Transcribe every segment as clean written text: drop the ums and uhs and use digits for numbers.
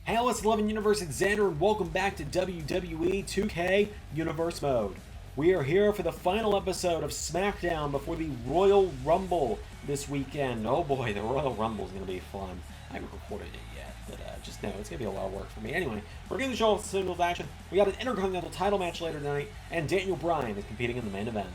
Hey, it's 11 Universe Alexander, and welcome back to WWE 2K Universe Mode. We are here for the final episode of SmackDown before the Royal Rumble this weekend. Oh boy, the Royal Rumble is going to be fun. I haven't recorded it yet, but just know it's going to be a lot of work for me. Anyway, we're going to show off the singles action. We got an Intercontinental title match later tonight, and Daniel Bryan is competing in the main event.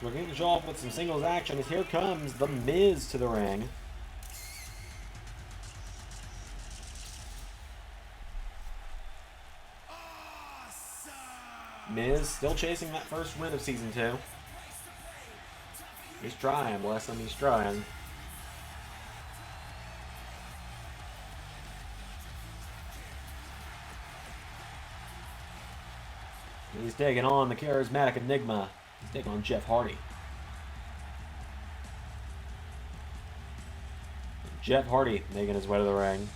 We're going to show off with some singles action as here comes The Miz to the ring. Miz still chasing that first win of Season 2. He's trying, bless him, he's trying. He's taking on the charismatic Enigma. He's taking on Jeff Hardy. Jeff Hardy making his way to the ring.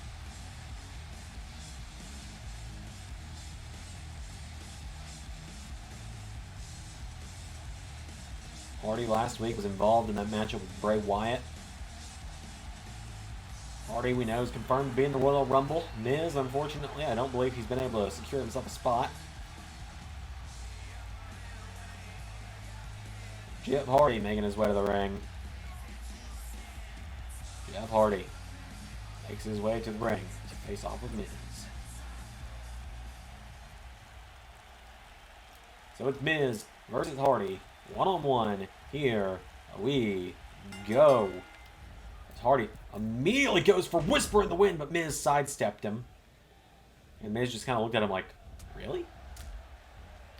Hardy last week was involved in that matchup with Bray Wyatt. Hardy, we know, is confirmed to be in the Royal Rumble. Miz, unfortunately, I don't believe he's been able to secure himself a spot. Jeff Hardy making his way to the ring. Jeff Hardy makes his way to the ring to face off with Miz. So it's Miz versus Hardy, one-on-one. Here we go. As Hardy immediately goes for Whisper in the Wind, but Miz sidestepped him. And Miz just kind of looked at him like, really?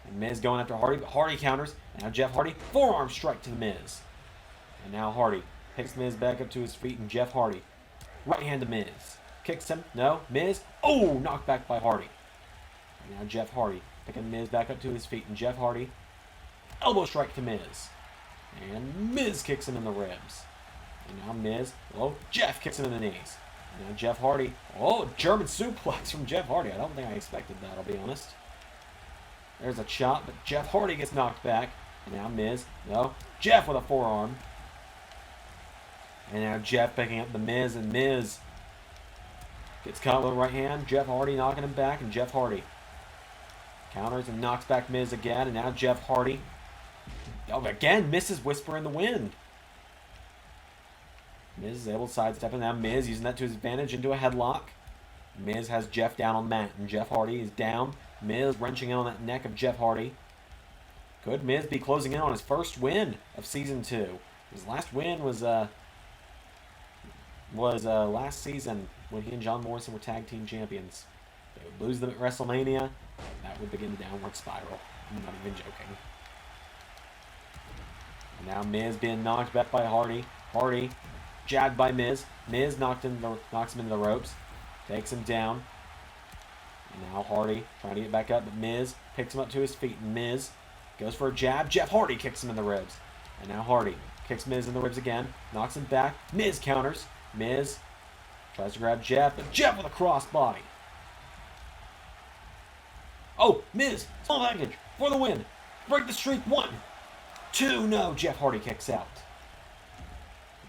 And Miz going after Hardy, but Hardy counters. Now Jeff Hardy, forearm strike to the Miz. And now Hardy picks Miz back up to his feet, and Jeff Hardy, right hand to Miz. Kicks him, no, Miz, oh, knocked back by Hardy. And now Jeff Hardy picking Miz back up to his feet, and Jeff Hardy, elbow strike to Miz. And Miz kicks him in the ribs. And now Miz, oh, Jeff kicks him in the knees. And now Jeff Hardy, oh, German suplex from Jeff Hardy. I don't think I expected that, I'll be honest. There's a chop, but Jeff Hardy gets knocked back. And now Miz, no, Jeff with a forearm. And now Jeff picking up the Miz, and Miz gets caught with a right hand. Jeff Hardy knocking him back, and Jeff Hardy counters and knocks back Miz again. And now Jeff Hardy, oh, again, misses Whisper in the Wind. Miz is able to sidestep, and now Miz using that to his advantage into a headlock. Miz has Jeff down on the mat, and Jeff Hardy is down. Miz wrenching in on that neck of Jeff Hardy. Could Miz be closing in on his first win of Season 2? His last win was last season when he and John Morrison were tag team champions. They would lose them at WrestleMania. That would begin the downward spiral. I'm not even joking. And now Miz being knocked back by Hardy. Hardy jabbed by Miz. Miz knocks him into the ropes. Takes him down. And now Hardy trying to get back up, but Miz picks him up to his feet. And Miz goes for a jab. Jeff Hardy kicks him in the ribs. And now Hardy kicks Miz in the ribs again. Knocks him back. Miz counters. Miz tries to grab Jeff, but Jeff with a crossbody. Oh, Miz, small package for the win. Break the streak. 1, 2, no. Jeff Hardy kicks out.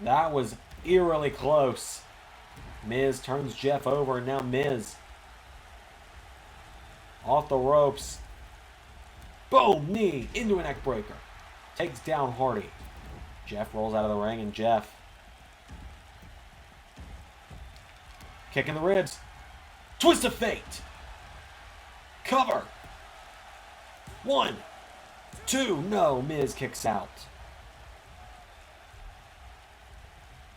That was eerily close. Miz turns Jeff over, and now Miz off the ropes. Boom, knee into a neck breaker. Takes down Hardy. Jeff rolls out of the ring, and Jeff kicking the ribs. Twist of fate. Cover. 1, 2, no. Miz kicks out.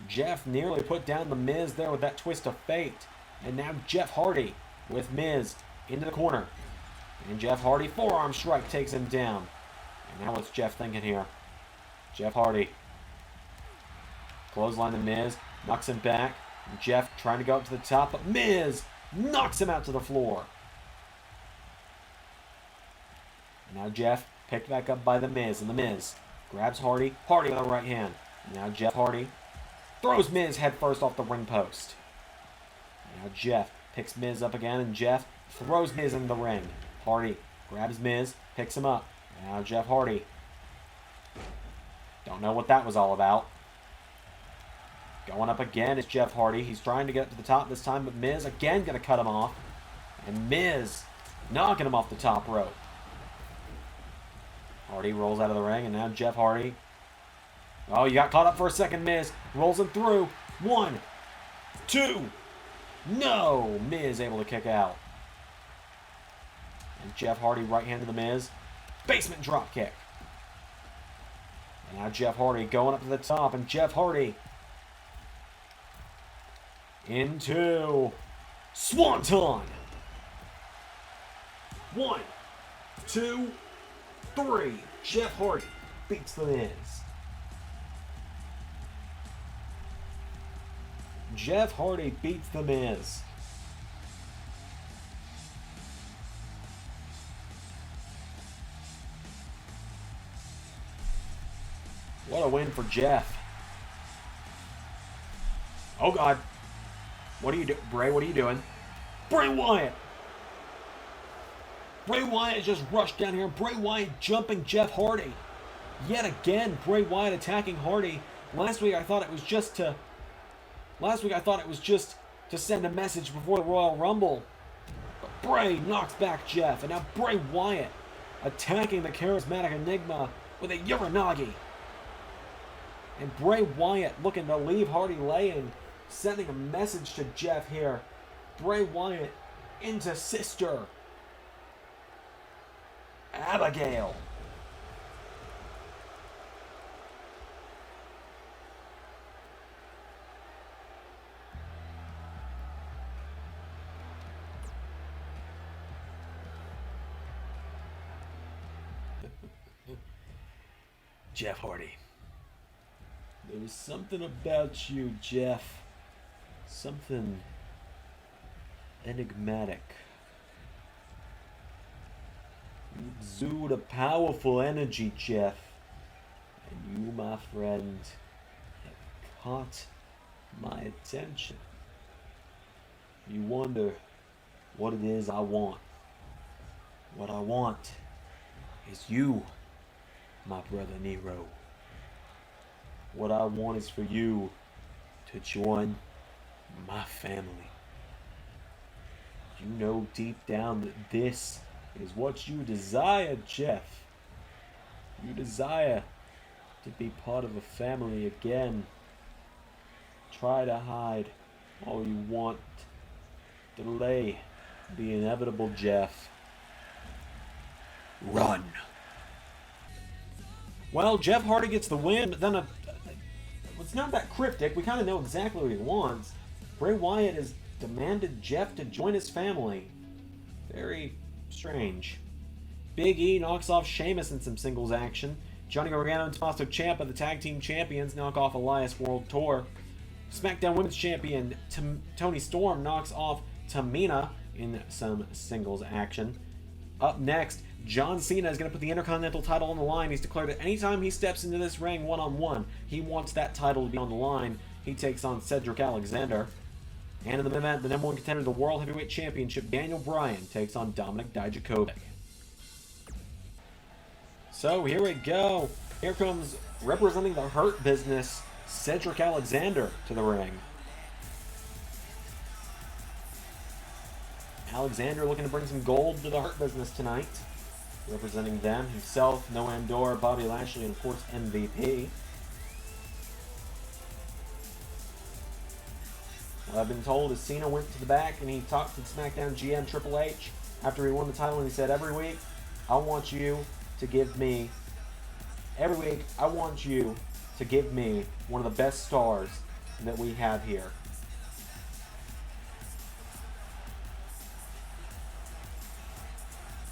Jeff nearly put down the Miz there with that twist of fate. And now Jeff Hardy with Miz into the corner. And Jeff Hardy, forearm strike, takes him down. And now what's Jeff thinking here? Jeff Hardy clothesline the Miz, knocks him back. And Jeff trying to go up to the top, but Miz knocks him out to the floor. And now Jeff picked back up by the Miz, and the Miz grabs Hardy. Hardy with a right hand. And now Jeff Hardy throws Miz head first off the ring post. And now Jeff picks Miz up again, and Jeff throws Miz in the ring. Hardy grabs Miz, picks him up. Now Jeff Hardy. Don't know what that was all about. Going up again is Jeff Hardy. He's trying to get to the top this time, but Miz again going to cut him off. And Miz knocking him off the top rope. Hardy rolls out of the ring, and now Jeff Hardy. Oh, you got caught up for a second, Miz. Rolls him through. 1, 2. No! Miz able to kick out. And Jeff Hardy right hand to the Miz. Basement drop kick. And now Jeff Hardy going up to the top, and Jeff Hardy into Swanton. 1, 2, 3. Jeff Hardy beats the Miz. Jeff Hardy beats the Miz. What a win for Jeff. Oh, God. What are you doing? Bray, what are you doing? Bray Wyatt! Bray Wyatt just rushed down here. Bray Wyatt jumping Jeff Hardy. Yet again, Bray Wyatt attacking Hardy. Last week I thought it was just to send a message before the Royal Rumble. But Bray knocks back Jeff. And now Bray Wyatt attacking the charismatic Enigma with a Uranagi. And Bray Wyatt looking to leave Hardy laying, sending a message to Jeff here. Bray Wyatt into Sister Abigail. Jeff Hardy. There was something about you, Jeff. Something enigmatic. You exude a powerful energy, Jeff. And you, my friend, have caught my attention. You wonder what it is I want. What I want is you, my brother Nero. What I want is for you to join my family. You know deep down that this is what you desire, Jeff. You desire to be part of a family again. Try to hide all you want. Delay the inevitable, Jeff. Run. Well, Jeff Hardy gets the win, but then it's not that cryptic. We kind of know exactly what he wants. Bray Wyatt has demanded Jeff to join his family. Very strange. Big E knocks off Sheamus in some singles action. Johnny Gargano and Tommaso Ciampa, the tag team champions, knock off Elias World Tour. SmackDown Women's Champion Toni Storm knocks off Tamina in some singles action. Up next, John Cena is going to put the Intercontinental title on the line. He's declared that anytime he steps into this ring one-on-one, he wants that title to be on the line. He takes on Cedric Alexander. And in the main event, the number one contender of the World Heavyweight Championship, Daniel Bryan, takes on Dominik Dijakovic. So here we go. Here comes, representing the Hurt Business, Cedric Alexander to the ring. Alexander looking to bring some gold to the Hurt Business tonight. Representing them, himself, Noam Dar, Bobby Lashley, and of course MVP. What I've been told is Cena went to the back and he talked to SmackDown GM Triple H after he won the title, and he said, every week I want you to give me one of the best stars that we have here.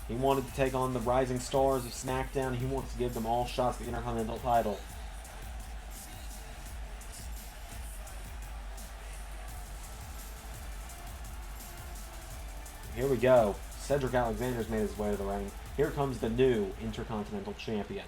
He wanted to take on the rising stars of SmackDown. He wants to give them all shots at the Intercontinental title. Here we go. Cedric Alexander's made his way to the ring. Here comes the new Intercontinental Champion.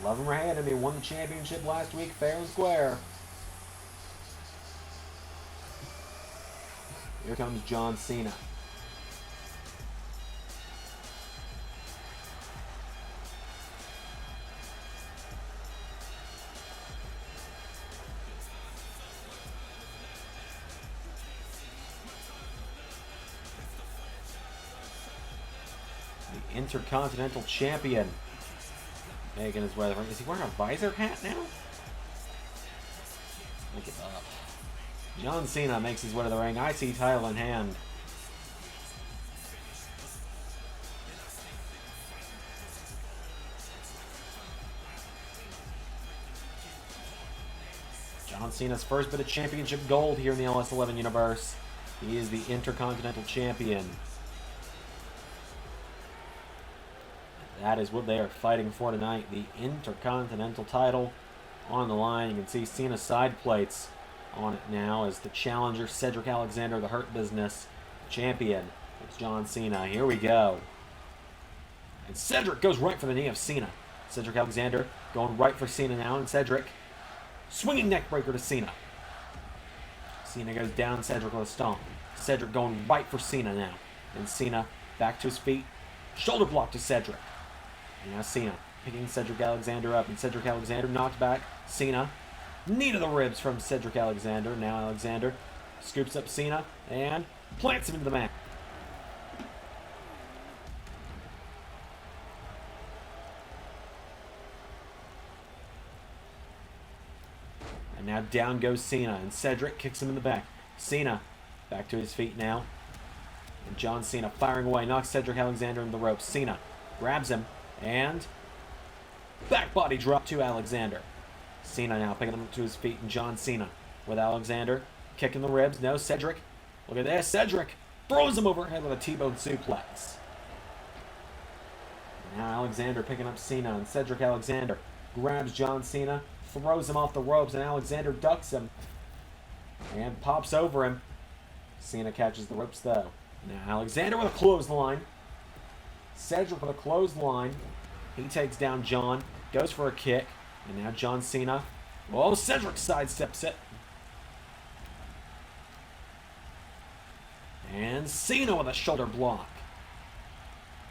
Love him or hate him, he won the championship last week fair and square. Here comes John Cena. The Intercontinental Champion making his way to the ring. Is he wearing a visor hat now? Look it up. John Cena makes his way to the ring, IC title in hand. John Cena's first bit of championship gold here in the LS11 universe. He is the Intercontinental Champion. That is what they are fighting for tonight, the Intercontinental title on the line. You can see Cena's side plates on it now as the challenger, Cedric Alexander, the Hurt Business champion. It's John Cena. Here we go. And Cedric goes right for the knee of Cena. Cedric Alexander going right for Cena now, and Cedric swinging neck breaker to Cena. Cena goes down, Cedric with a stomp. Cedric going right for Cena now. And Cena back to his feet. Shoulder block to Cedric. And now Cena picking Cedric Alexander up, and Cedric Alexander knocked back Cena. Knee to the ribs from Cedric Alexander. Now Alexander scoops up Cena and plants him into the mat. And now down goes Cena, and Cedric kicks him in the back. Cena back to his feet now. And John Cena firing away, knocks Cedric Alexander into the ropes. Cena grabs him and back body drop to Alexander. Cena now picking him up to his feet, and John Cena with Alexander kicking the ribs. No, Cedric. Look at this. Cedric throws him overhead with a T-bone suplex. Now Alexander picking up Cena, and Cedric Alexander grabs John Cena, throws him off the ropes, and Alexander ducks him and pops over him. Cena catches the ropes though. Now Alexander with a clothesline. Cedric with a clothesline. He takes down John, goes for a kick, and now John Cena. Oh, Cedric sidesteps it. And Cena with a shoulder block.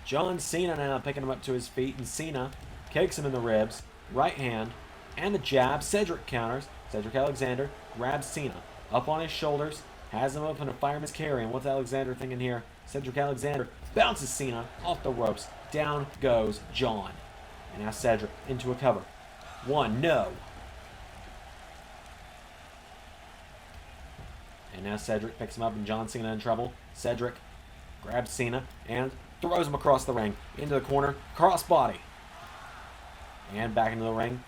John Cena now picking him up to his feet, and Cena kicks him in the ribs. Right hand and the jab. Cedric counters. Cedric Alexander grabs Cena up on his shoulders, has him up in a fireman's carry. And what's Alexander thinking here? Cedric Alexander bounces Cena off the ropes. Down goes John. And now Cedric into a cover. One, no. And now Cedric picks him up, and John Cena in trouble. Cedric grabs Cena and throws him across the ring. Into the corner. Crossbody. And back into the ring.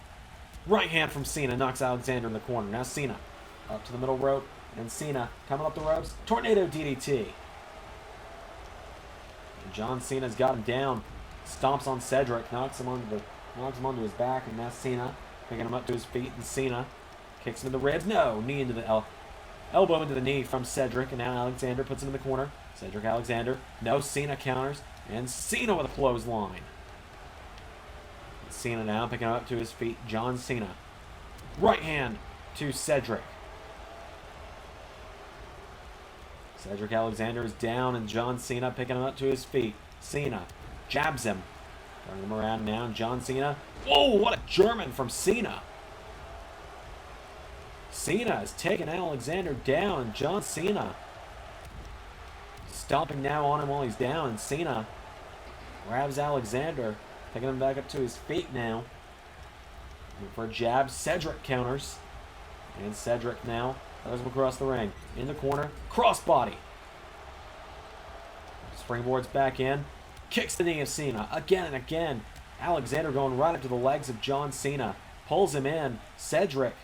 Right hand from Cena knocks Alexander in the corner. Now Cena up to the middle rope. And Cena coming up the ropes. Tornado DDT. And John Cena's got him down. Stomps on Cedric. Knocks him onto his back. And now Cena picking him up to his feet. And Cena kicks him in the ribs. No. Knee into the elbow into the knee from Cedric. And now Alexander puts him in the corner. Cedric Alexander. No. Cena counters. And Cena with a clothesline. Cena now picking him up to his feet. John Cena. Right hand to Cedric. Cedric Alexander is down, and John Cena picking him up to his feet. Cena jabs him. Turning him around now. John Cena. Whoa, what a German from Cena. Cena is taking Alexander down, and John Cena stomping now on him while he's down. And Cena grabs Alexander, picking him back up to his feet now. Looking for a jab. Cedric counters. And Cedric now throws him across the ring. In the corner. Crossbody. Springboards back in. Kicks the knee of Cena. Again and again. Alexander going right up to the legs of John Cena. Pulls him in. Cedric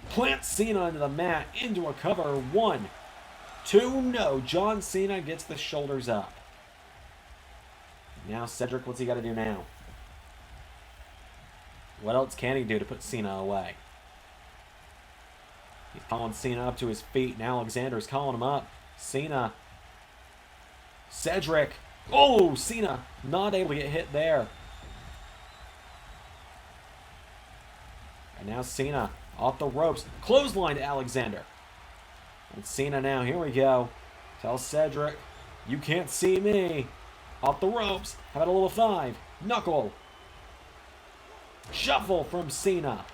plants Cena into the mat. Into a cover. 1, 2, no. John Cena gets the shoulders up. Now Cedric, what's he got to do now? What else can he do to put Cena away? He's calling Cena up to his feet, and Alexander's calling him up. Cena. Cedric. Oh, Cena not able to get hit there. And now Cena off the ropes. Clothesline to Alexander. And Cena now, here we go. Tells Cedric, you can't see me. Off the ropes. How about a little 5? Knuckle. Shuffle from Cena.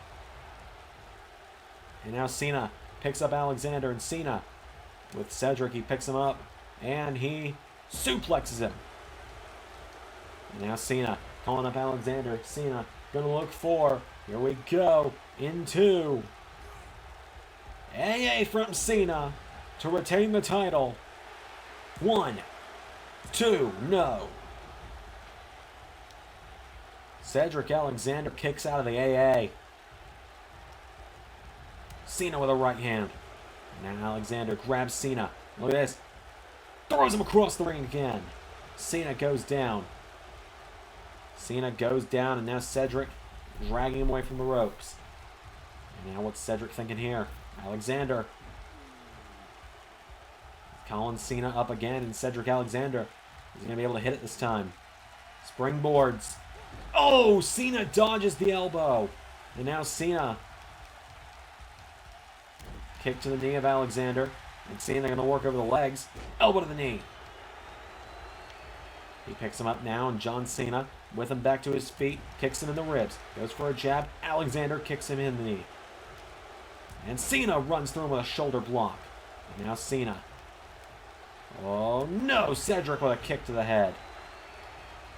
And now Cena picks up Alexander, and Cena with Cedric, he picks him up and he suplexes him. And now Cena calling up Alexander. Cena gonna look for, here we go, into AA from Cena to retain the title. 1, 2, no. Cedric Alexander kicks out of the AA. Cena with a right hand. Now Alexander grabs Cena. Look at this. Throws him across the ring again. Cena goes down. Cena goes down, and now Cedric dragging him away from the ropes. And now what's Cedric thinking here? Alexander. Calling Cena up again, and Cedric Alexander is going to be able to hit it this time. Springboards. Oh, Cena dodges the elbow. And now Cena. Kick to the knee of Alexander. And Cena going to work over the legs. Elbow to the knee. He picks him up now, and John Cena with him back to his feet. Kicks him in the ribs. Goes for a jab. Alexander kicks him in the knee. And Cena runs through him with a shoulder block. And now Cena. Oh no! Cedric with a kick to the head.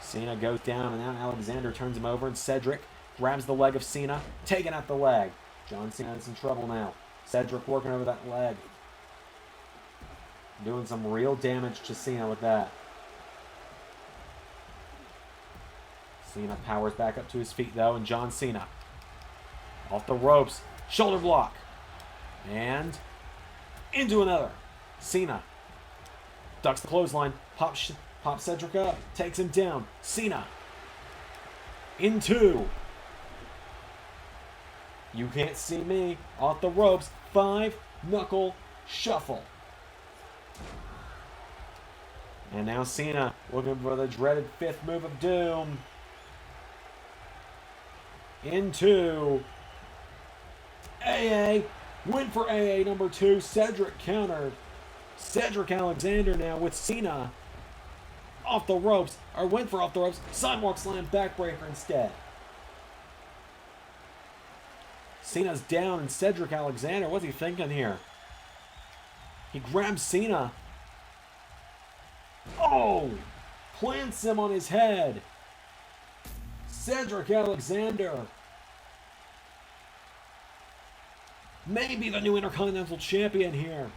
Cena goes down, and now Alexander turns him over, and Cedric grabs the leg of Cena, taking out the leg. John Cena's in trouble now. Cedric working over that leg. Doing some real damage to Cena with that. Cena powers back up to his feet, though, and John Cena off the ropes. Shoulder block. And into another. Cena ducks the clothesline. Pops Cedric up. Takes him down. Cena into. You can't see me. Off the ropes. 5 knuckle shuffle. And now Cena looking for the dreaded 5th move of doom. Into AA. Win for AA number 2. Cedric countered. Cedric Alexander now with Cena off the ropes. Or went for off the ropes. Sidewalk slam backbreaker instead. Cena's down, and Cedric Alexander, what's he thinking here? He grabs Cena. Oh! Plants him on his head. Cedric Alexander. Maybe the new Intercontinental Champion here.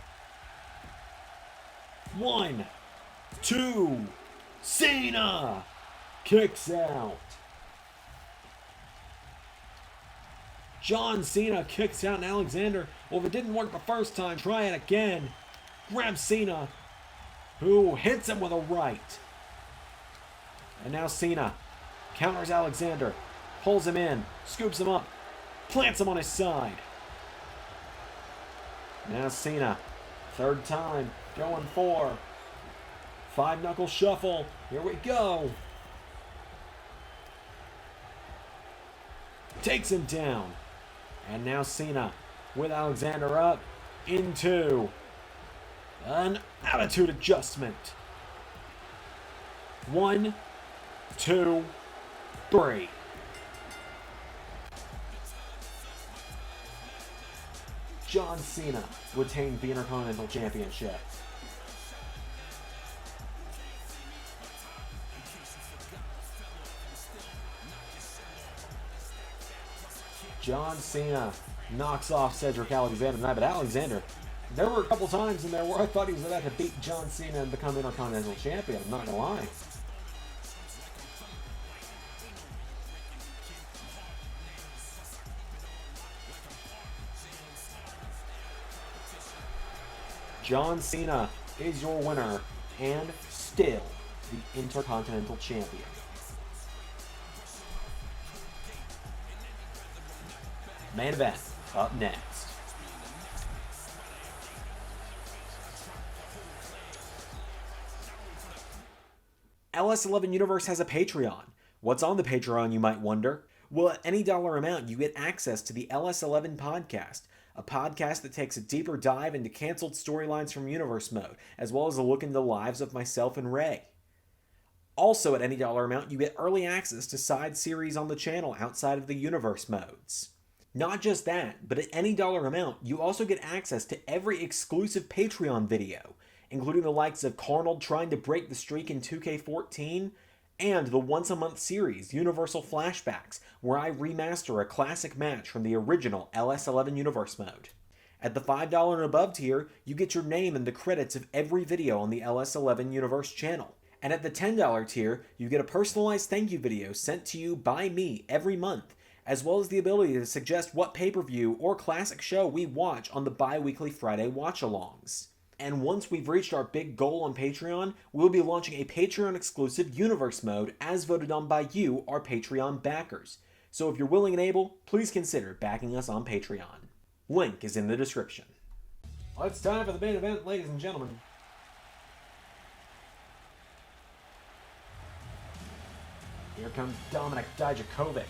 1, 2. Cena kicks out. John Cena kicks out, and Alexander, well, if it didn't work the first time, try it again. Grabs Cena, who hits him with a right. And now Cena counters Alexander, pulls him in, scoops him up, plants him on his side. Now Cena, 3rd time, going for 5 knuckle shuffle. Here we go. Takes him down. And now Cena with Alexander up into an attitude adjustment. 1, 2, 3. John Cena retained the Intercontinental Championship. John Cena knocks off Cedric Alexander tonight, but Alexander, there were a couple times in there where I thought he was about to beat John Cena and become Intercontinental Champion. I'm not gonna lie. John Cena is your winner and still the Intercontinental Champion. Main event up next. LS11 Universe has a Patreon. What's on the Patreon, you might wonder? Well, at any dollar amount, you get access to the LS11 podcast, a podcast that takes a deeper dive into canceled storylines from Universe Mode, as well as a look into the lives of myself and Ray. Also, at any dollar amount, you get early access to side series on the channel outside of the Universe modes. Not just that, but at any dollar amount, you also get access to every exclusive Patreon video, including the likes of Carnold trying to break the streak in 2K14, and the once-a-month series, Universal Flashbacks, where I remaster a classic match from the original LS11 Universe mode. At the $5 and above tier, you get your name in the credits of every video on the LS11 Universe channel. And at the $10 tier, you get a personalized thank you video sent to you by me every month, as well as the ability to suggest what pay-per-view or classic show we watch on the bi-weekly Friday watch-alongs. And once we've reached our big goal on Patreon, we'll be launching a Patreon-exclusive Universe mode as voted on by you, our Patreon backers. So if you're willing and able, please consider backing us on Patreon. Link is in the description. Well, it's time for the main event, ladies and gentlemen. Here comes Dominik Dijakovic.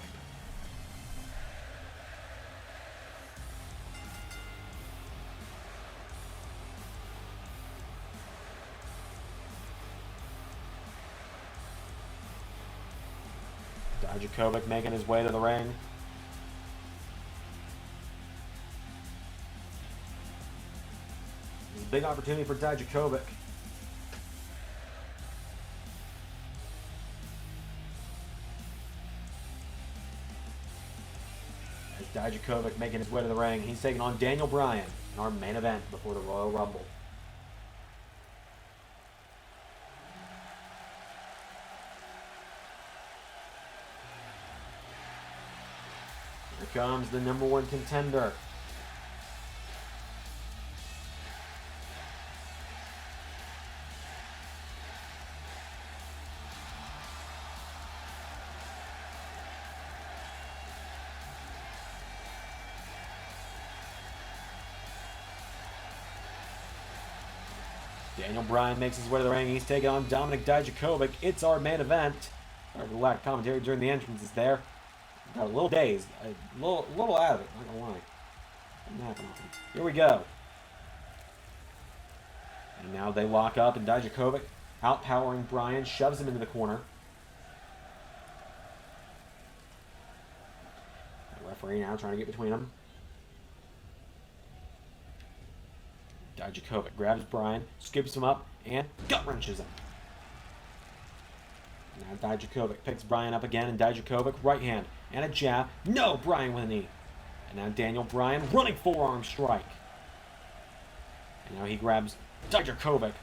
Dijakovic making his way to the ring. It's a big opportunity for Dijakovic. Dijakovic making his way to the ring. He's taking on Daniel Bryan in our main event before the Royal Rumble. Here comes the #1 contender. Daniel Bryan makes his way to the ring. He's taking on Dominik Dijakovic. It's our main event. Sorry for the lack of commentary during the entrances there. Got a little dazed. A little out of it, not gonna lie. Something happened. Here we go. And now they lock up, and Dijakovic, outpowering Bryan, shoves him into the corner. The referee now trying to get between them. Dijakovic grabs Bryan, scoops him up, and gut wrenches him. Now Dijakovic picks Bryan up again, and Dijakovic right hand and a jab. No, Bryan with a knee. And now Daniel Bryan running forearm strike. And now he grabs Dijakovic.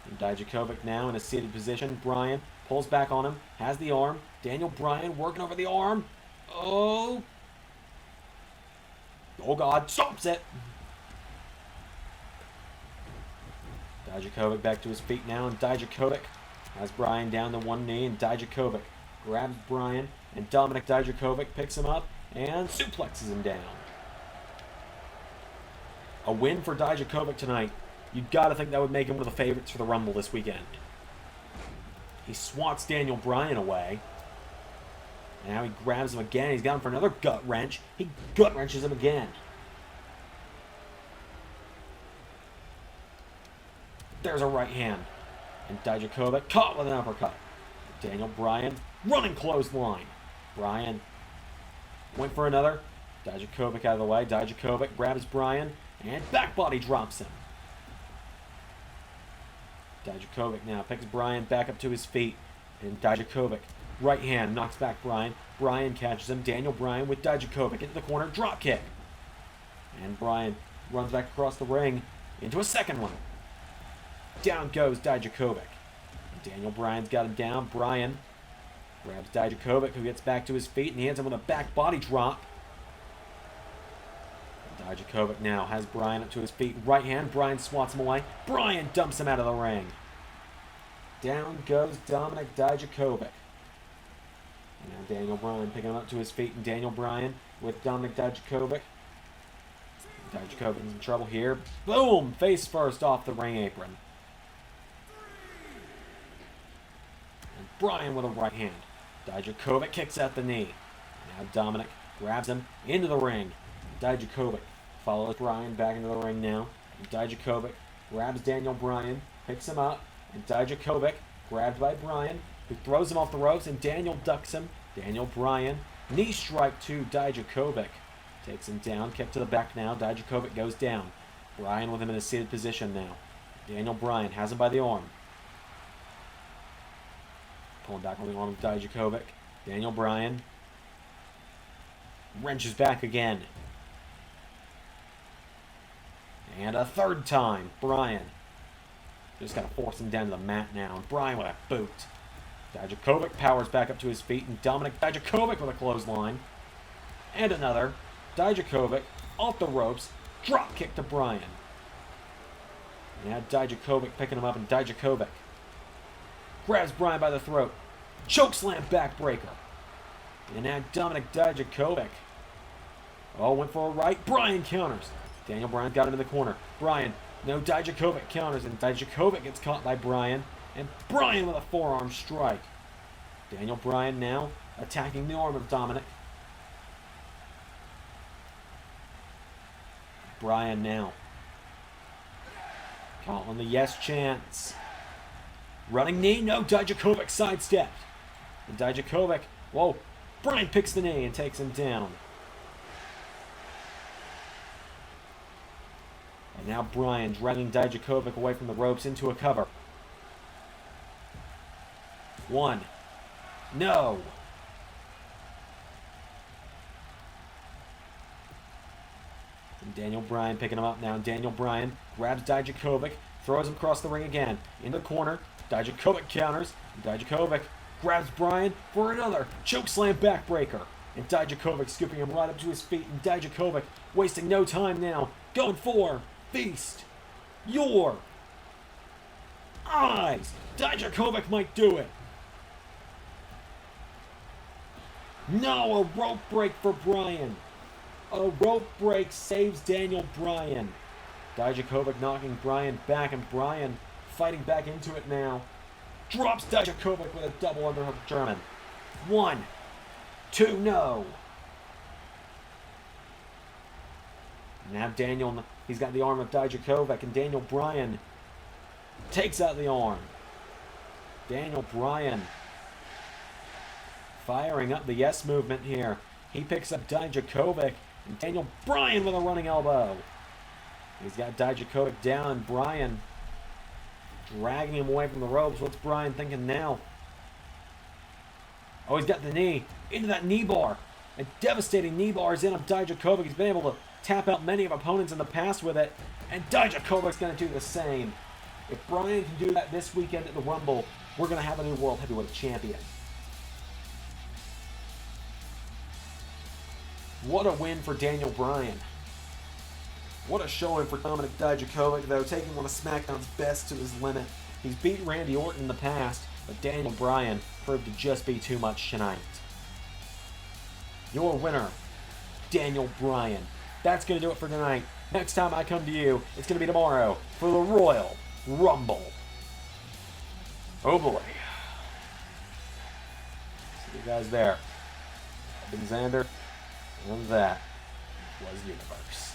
And Dijakovic now in a seated position. Bryan pulls back on him, has the arm. Daniel Bryan working over the arm. Oh God, stops it. Dijakovic back to his feet now, and Dijakovic has Bryan down to one knee, and Dijakovic grabs Bryan, and Dominik Dijakovic picks him up and suplexes him down. A win for Dijakovic tonight. You've got to think that would make him one of the favorites for the Rumble this weekend. He swats Daniel Bryan away. And now he grabs him again. He's got him for another gut wrench. He gut wrenches him again. There's a right hand. And Dijakovic caught with an uppercut. Daniel Bryan running clothesline. Bryan went for another. Dijakovic out of the way. Dijakovic grabs Bryan and back body drops him. Dijakovic now picks Bryan back up to his feet. And Dijakovic right hand knocks back Bryan. Bryan catches him. Daniel Bryan with Dijakovic into the corner. Drop kick. And Bryan runs back across the ring into a second one. Down goes Dijakovic. Daniel Bryan's got him down. Bryan grabs Dijakovic, who gets back to his feet, and he hits him with a back body drop. Dijakovic now has Bryan up to his feet. Right hand. Bryan swats him away. Bryan dumps him out of the ring. Down goes Dominik Dijakovic. And now Daniel Bryan picking him up to his feet, and Daniel Bryan with Dominik Dijakovic. Dijakovic's in trouble here. Boom! Face first off the ring apron. And Bryan with a right hand. Dijakovic kicks out the knee. Now Dominik grabs him into the ring. Dijakovic follows Bryan back into the ring now. Dijakovic grabs Daniel Bryan, picks him up, and Dijakovic grabbed by Bryan, who throws him off the ropes, and Daniel ducks him. Daniel Bryan, knee strike to Dijakovic. Takes him down, kick to the back now. Dijakovic goes down. Bryan with him in a seated position now. Daniel Bryan has him by the arm. Pulling back on the arm of Dijakovic. Daniel Bryan wrenches back again. And a third time, Bryan. Just got to force him down to the mat now. And Bryan with a boot. Dijakovic powers back up to his feet. And Dominik Dijakovic with a clothesline. And another. Dijakovic off the ropes. Drop kick to Bryan. Now Dijakovic picking him up. And Dijakovic grabs Bryan by the throat. Chokeslam backbreaker. And now Dominik Dijakovic. Oh, went for a right. Bryan counters. Daniel Bryan got him in the corner. Bryan, no, Dijakovic counters, and Dijakovic gets caught by Bryan. And Bryan with a forearm strike. Daniel Bryan now attacking the arm of Dominik. Bryan now caught on the yes chance. Running knee, no, Dijakovic sidestepped. And Dijakovic, whoa, Bryan picks the knee and takes him down. And now Bryan dragging Dijakovic away from the ropes into a cover. One. No. And Daniel Bryan picking him up now. Daniel Bryan grabs Dijakovic, throws him across the ring again. In the corner, Dijakovic counters. Dijakovic grabs Bryan for another chokeslam backbreaker. And Dijakovic scooping him right up to his feet. And Dijakovic wasting no time now. Going for feast your eyes. Dijakovic might do it. No, a rope break for Bryan. A rope break saves Daniel Bryan. Dijakovic knocking Bryan back, and Bryan fighting back into it now. Drops Dijakovic with a double underhook German. 1, 2, no. Now Daniel, he's got the arm of Dijakovic, and Daniel Bryan takes out the arm. Daniel Bryan firing up the yes movement here. He picks up Dijakovic, and Daniel Bryan with a running elbow. He's got Dijakovic down, and Bryan dragging him away from the ropes. What's Bryan thinking now? Oh, he's got the knee into that knee bar. A devastating knee bar is in on Dijakovic. He's been able to tap out many of opponents in the past with it, and Dijakovic's going to do the same. If Bryan can do that this weekend at the Rumble, we're going to have a new World Heavyweight Champion. What a win for Daniel Bryan. What a showing for Dominik Dijakovic, though, taking one of SmackDown's best to his limit. He's beat Randy Orton in the past, but Daniel Bryan proved to just be too much tonight. Your winner, Daniel Bryan. That's going to do it for tonight. Next time I come to you, it's going to be tomorrow for the Royal Rumble. Oh boy. See you guys there. Alexander, and that was Universe.